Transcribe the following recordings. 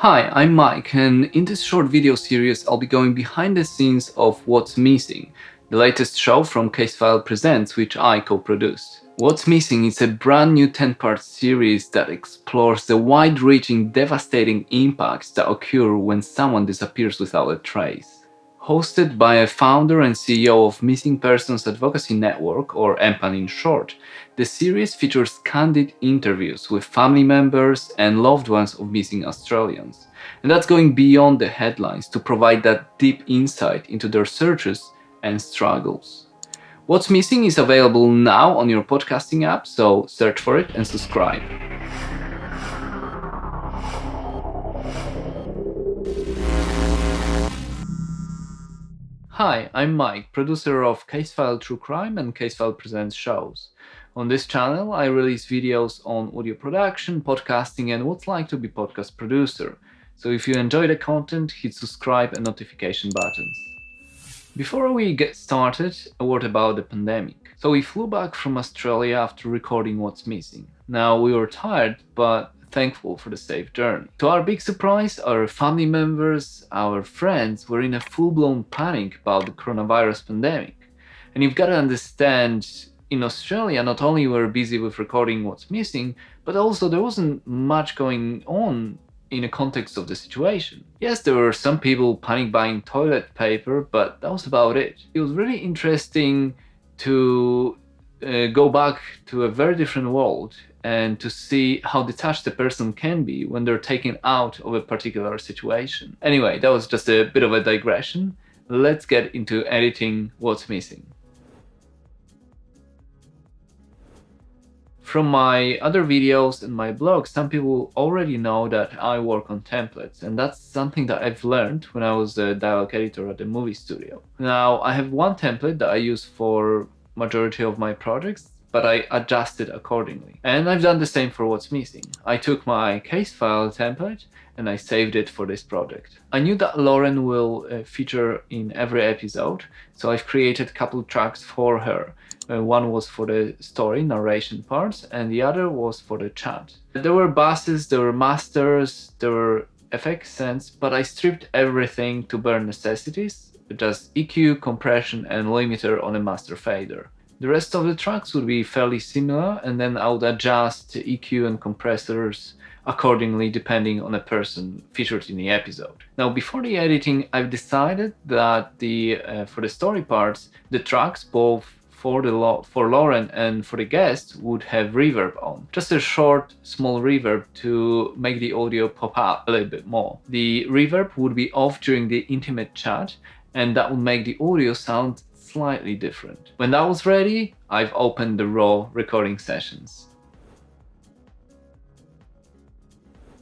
Hi, I'm Mike, and in this short video series, I'll be going behind the scenes of What's Missing, the latest show from Casefile Presents, which I co-produced. What's Missing is a brand new 10-part series that explores the wide-reaching, devastating impacts that occur when someone disappears without a trace. Hosted by a founder and CEO of Missing Persons Advocacy Network, or MPAN in short, the series features candid interviews with family members and loved ones of missing Australians. And that's going beyond the headlines to provide that deep insight into their searches and struggles. What's Missing is available now on your podcasting app, so search for it and subscribe. Hi, I'm Mike, producer of Casefile True Crime and Casefile Presents shows. On this channel, I release videos on audio production, podcasting, and what's like to be podcast producer. So if you enjoy the content, hit subscribe and notification buttons. Before we get started, a word about the pandemic. So we flew back from Australia after recording What's Missing. Now we were tired, but thankful for the safe journey. To our big surprise, our family members, our friends were in a full-blown panic about the coronavirus pandemic. And you've got to understand, in Australia, not only were we busy with recording What's Missing, but also there wasn't much going on in the context of the situation. Yes, there were some people panic buying toilet paper, but that was about it. It was really interesting to go back to a very different world and to see how detached a person can be when they're taken out of a particular situation. Anyway, that was just a bit of a digression. Let's get into editing What's Missing. From my other videos and my blog, some people already know that I work on templates, and that's something that I've learned when I was a dialogue editor at the movie studio. Now, I have one template that I use for majority of my projects, but I adjust it accordingly. And I've done the same for What's Missing. I took my case file template and I saved it for this project. I knew that Loren will feature in every episode, so I've created a couple tracks for her. One was for the story, narration parts, and the other was for the chat. There were buses, there were masters, there were effect sends, but I stripped everything to bare necessities, just EQ, compression, and limiter on a master fader. The rest of the tracks would be fairly similar, and then I would adjust EQ and compressors accordingly depending on the person featured in the episode. Now, before the editing, I've decided that for the story parts, the tracks both for Loren and for the guest would have reverb on. Just a short, small reverb to make the audio pop up a little bit more. The reverb would be off during the intimate chat, and that would make the audio sound slightly different. When that was ready, I've opened the raw recording sessions.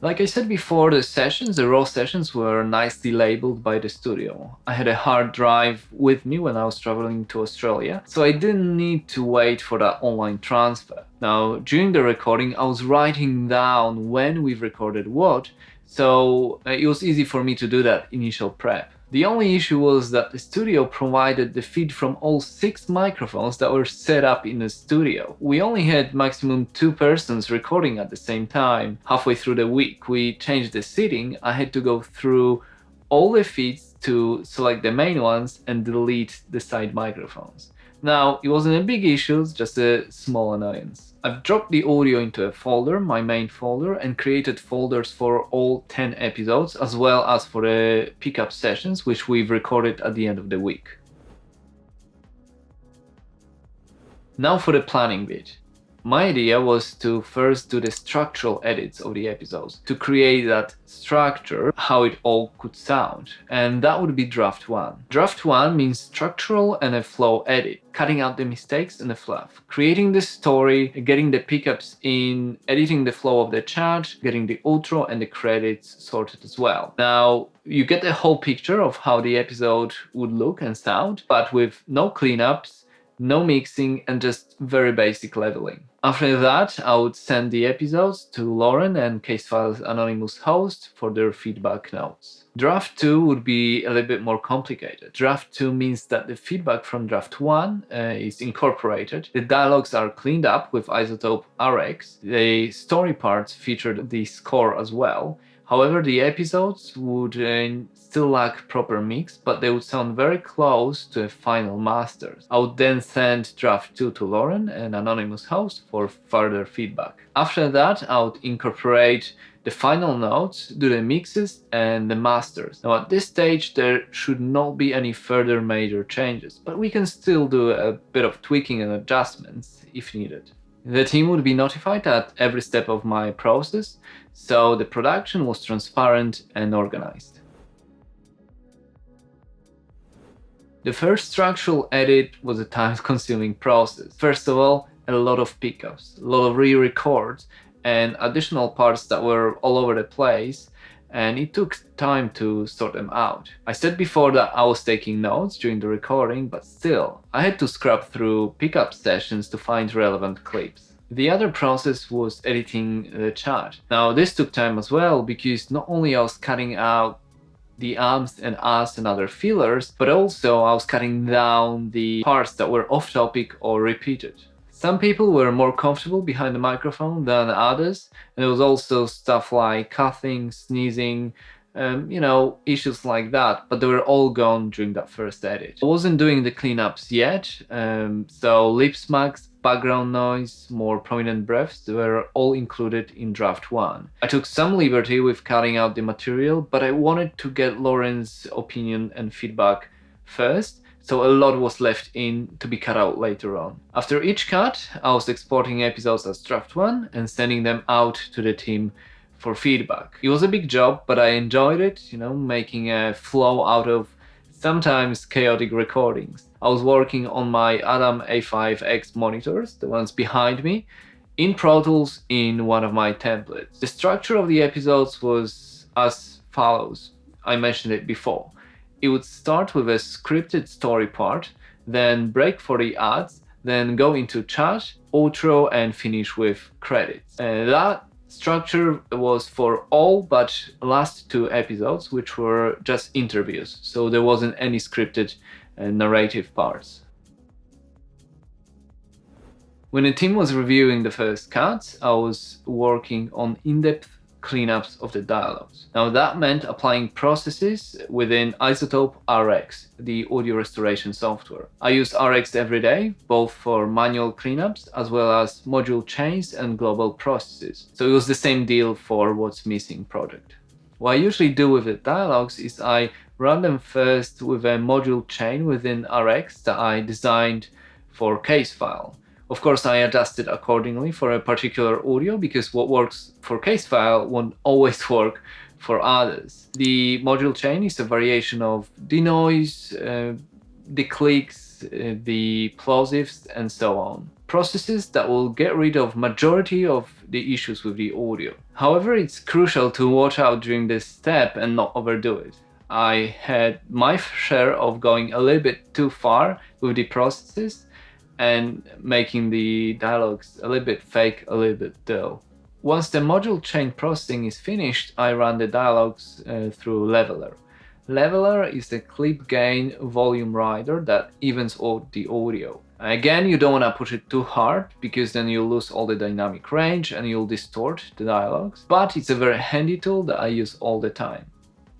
Like I said before, the raw sessions were nicely labeled by the studio. I had a hard drive with me when I was traveling to Australia, so I didn't need to wait for that online transfer. Now, during the recording, I was writing down when we've recorded what, so it was easy for me to do that initial prep. The only issue was that the studio provided the feed from all 6 microphones that were set up in the studio. We only had maximum 2 persons recording at the same time. Halfway through the week, we changed the seating. I had to go through all the feeds to select the main ones and delete the side microphones. Now, it wasn't a big issue, just a small annoyance. I've dropped the audio into a folder, my main folder, and created folders for all 10 episodes, as well as for the pickup sessions, which we've recorded at the end of the week. Now for the planning bit. My idea was to first do the structural edits of the episodes, to create that structure, how it all could sound, and that would be draft 1. Draft 1 means structural and a flow edit, cutting out the mistakes and the fluff, creating the story, getting the pickups in, editing the flow of the chat, getting the outro and the credits sorted as well. Now, you get the whole picture of how the episode would look and sound, but with no cleanups, no mixing, and just very basic leveling. After that, I would send the episodes to Loren and Casefile's anonymous host for their feedback notes. Draft 2 would be a little bit more complicated. Draft 2 means that the feedback from Draft 1 is incorporated. The dialogues are cleaned up with Isotope RX. The story parts featured the score as well. However, the episodes would still lack proper mix, but they would sound very close to a final masters. I would then send draft 2 to Loren, an anonymous host, for further feedback. After that, I would incorporate the final notes, do the mixes and the masters. Now at this stage there should not be any further major changes, but we can still do a bit of tweaking and adjustments if needed. The team would be notified at every step of my process, so the production was transparent and organized. The first structural edit was a time-consuming process. First of all, a lot of pickups, a lot of re-records, and additional parts that were all over the place, and it took time to sort them out. I said before that I was taking notes during the recording, but still, I had to scrub through pickup sessions to find relevant clips. The other process was editing the chat. Now this took time as well, because not only I was cutting out the ums and ahs and other fillers, but also I was cutting down the parts that were off topic or repeated. Some people were more comfortable behind the microphone than others, and there was also stuff like coughing, sneezing, issues like that, but they were all gone during that first edit. I wasn't doing the cleanups yet, so lip smacks, background noise, more prominent breaths were all included in draft 1. I took some liberty with cutting out the material, but I wanted to get Loren's opinion and feedback first, so a lot was left in to be cut out later on. After each cut, I was exporting episodes as draft 1 and sending them out to the team for feedback. It was a big job, but I enjoyed it, making a flow out of sometimes chaotic recordings. I was working on my Adam A5X monitors, the ones behind me, in Pro Tools in one of my templates. The structure of the episodes was as follows. I mentioned it before. It would start with a scripted story part, then break for the ads, then go into chat, outro, and finish with credits. That structure was for all but last 2 episodes, which were just interviews, so there wasn't any scripted narrative parts. When the team was reviewing the first cuts, I was working on in-depth cleanups of the dialogues. Now that meant applying processes within Isotope RX, the audio restoration software. I use RX every day, both for manual cleanups as well as module chains and global processes. So it was the same deal for What's Missing project. What I usually do with the dialogues is I run them first with a module chain within RX that I designed for Casefile. Of course, I adjusted accordingly for a particular audio, because what works for Casefile won't always work for others. The module chain is a variation of the noise, the clicks, the plosives, and so on. Processes that will get rid of majority of the issues with the audio. However, it's crucial to watch out during this step and not overdo it. I had my share of going a little bit too far with the processes and making the dialogues a little bit fake, a little bit dull. Once the module chain processing is finished, I run the dialogues through Leveler. Leveler is a clip gain volume rider that evens out the audio. Again, you don't want to push it too hard, because then you'll lose all the dynamic range and you'll distort the dialogues, but it's a very handy tool that I use all the time.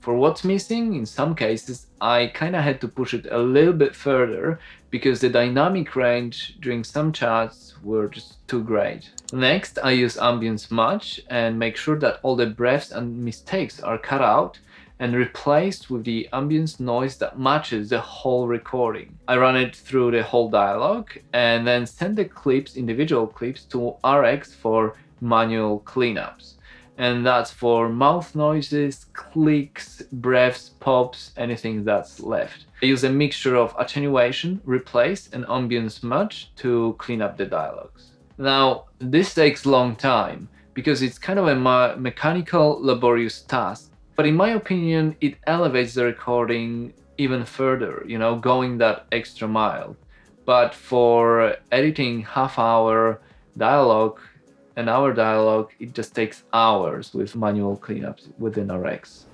For What's Missing, in some cases, I kinda had to push it a little bit further, because the dynamic range during some chats were just too great. Next, I use ambient smudge and make sure that all the breaths and mistakes are cut out and replaced with the ambient noise that matches the whole recording. I run it through the whole dialogue and then send the clips, individual clips, to RX for manual cleanups. And that's for mouth noises, clicks, breaths, pops, anything that's left. I use a mixture of attenuation, replace, and ambient smudge to clean up the dialogues. Now, this takes a long time, because it's kind of a mechanical, laborious task. But in my opinion, it elevates the recording even further, going that extra mile. But for editing half-hour dialogue, an hour dialogue, it just takes hours with manual cleanups within RX.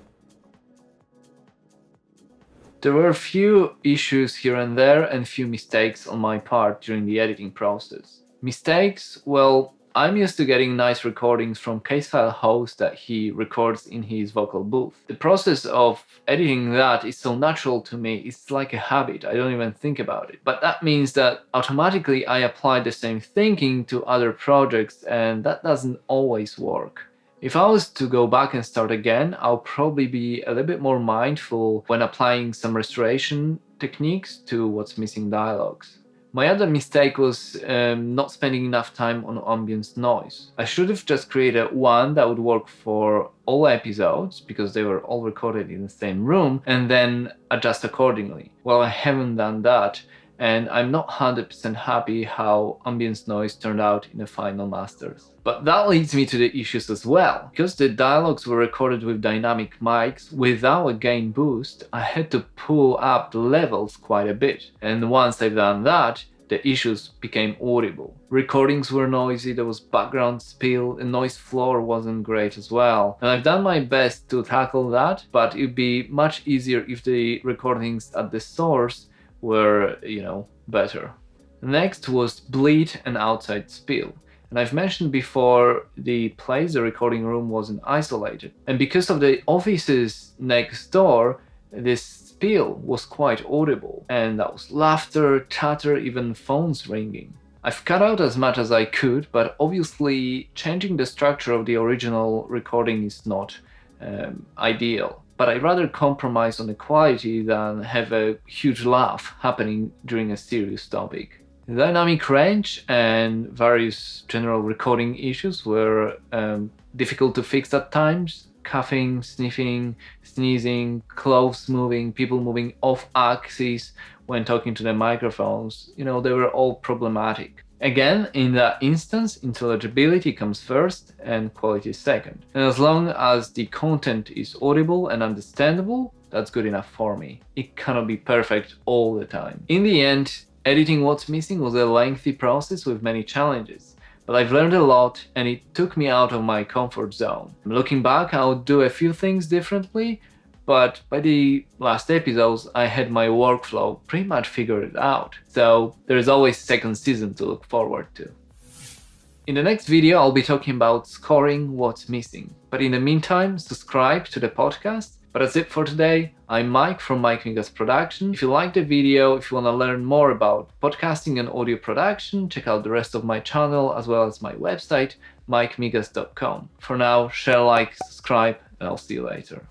There were a few issues here and there and few mistakes on my part during the editing process. Mistakes, well, I'm used to getting nice recordings from Casefile host that he records in his vocal booth. The process of editing that is so natural to me, it's like a habit, I don't even think about it. But that means that automatically I apply the same thinking to other projects, and that doesn't always work. If I was to go back and start again, I'll probably be a little bit more mindful when applying some restoration techniques to what's missing dialogues. My other mistake was not spending enough time on ambient noise. I should have just created one that would work for all episodes, because they were all recorded in the same room, and then adjust accordingly. Well, I haven't done that, and I'm not 100% happy how ambient noise turned out in the final masters. But that leads me to the issues as well. Because the dialogues were recorded with dynamic mics without a gain boost, I had to pull up the levels quite a bit. And once I've done that, the issues became audible. Recordings were noisy, there was background spill, the noise floor wasn't great as well. And I've done my best to tackle that, but it'd be much easier if the recordings at the source were, better. Next was bleed and outside spill. And I've mentioned before the place the recording room wasn't isolated. And because of the offices next door, this spill was quite audible. And that was laughter, chatter, even phones ringing. I've cut out as much as I could, but obviously changing the structure of the original recording is not ideal. But I'd rather compromise on the quality than have a huge laugh happening during a serious topic. The dynamic range and various general recording issues were difficult to fix at times. Coughing, sniffing, sneezing, clothes moving, people moving off axis when talking to the microphones, they were all problematic. Again, in that instance, intelligibility comes first and quality second. And as long as the content is audible and understandable, that's good enough for me. It cannot be perfect all the time. In the end, editing What's Missing was a lengthy process with many challenges, but I've learned a lot and it took me out of my comfort zone. Looking back, I would do a few things differently, but by the last episodes, I had my workflow pretty much figured out. So there's always second season to look forward to. In the next video, I'll be talking about scoring What's Missing. But in the meantime, subscribe to the podcast. But that's it for today. I'm Mike from Mike Migas Production. If you liked the video, if you want to learn more about podcasting and audio production, check out the rest of my channel as well as my website, mikemigas.com. For now, share, like, subscribe, and I'll see you later.